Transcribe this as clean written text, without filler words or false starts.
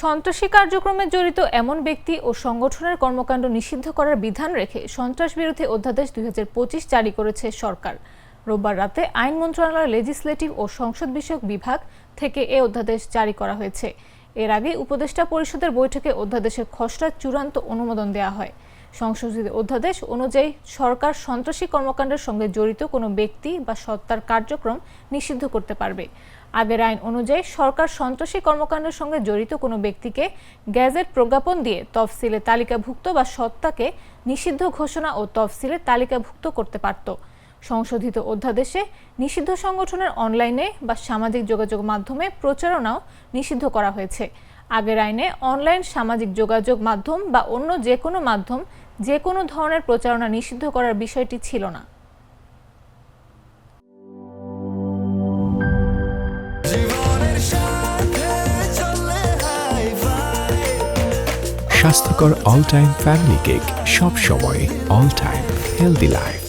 সন্ত্রাসী কার্যক্রমে জড়িত এমন ব্যক্তি ও সংগঠনের কর্মকাণ্ড নিষিদ্ধ করার বিধান রেখে সন্ত্রাস বিরোধী অধ্যাদেশ 2025 জারি করেছে সরকার। রোববার রাতে আইন মন্ত্রণালয়ের লেজিসলেটিভ ও সংসদ বিষয়ক বিভাগ থেকে এ অধ্যাদেশ জারি করা হয়েছে। এর আগে উপদেষ্টা পরিষদের বৈঠকে অধ্যাদেশের খসড়া চূড়ান্ত অনুমোদন দেওয়া হয়। সংশোধিত অধ্যাদেশ অনুযায়ী সরকার সন্ত্রাসী কর্মকাণ্ডের সঙ্গে জড়িত কোনো ব্যক্তি বা সত্তার কার্যক্রম নিষিদ্ধ করতে পারবে। আগের আইন অনুযায়ী সরকার সন্ত্রাসী কর্মকাণ্ডের সঙ্গে জড়িত কোনো ব্যক্তিকে গ্যাজেট প্রজ্ঞাপন দিয়ে তফসিলে তালিকাভুক্ত বা সত্তাকে নিষিদ্ধ ঘোষণা ও তফসিলে তালিকাভুক্ত করতে পারত। সংশোধিত অধ্যাদেশে নিষিদ্ধ সংগঠনের অনলাইনে বা সামাজিক যোগাযোগ মাধ্যমে প্রচারণাও নিষিদ্ধ করা হয়েছে। আগের আইনে অনলাইন সামাজিক যোগাযোগ মাধ্যম বা অন্য যে কোনো মাধ্যম যে কোনো ধরনের প্রচারণা নিষিদ্ধ করার বিষয়টি ছিল না। স্বাস্থ্যকর অল টাইম ফ্যামিলি কেক, সব সময় অল টাইম হেলদি লাইফ।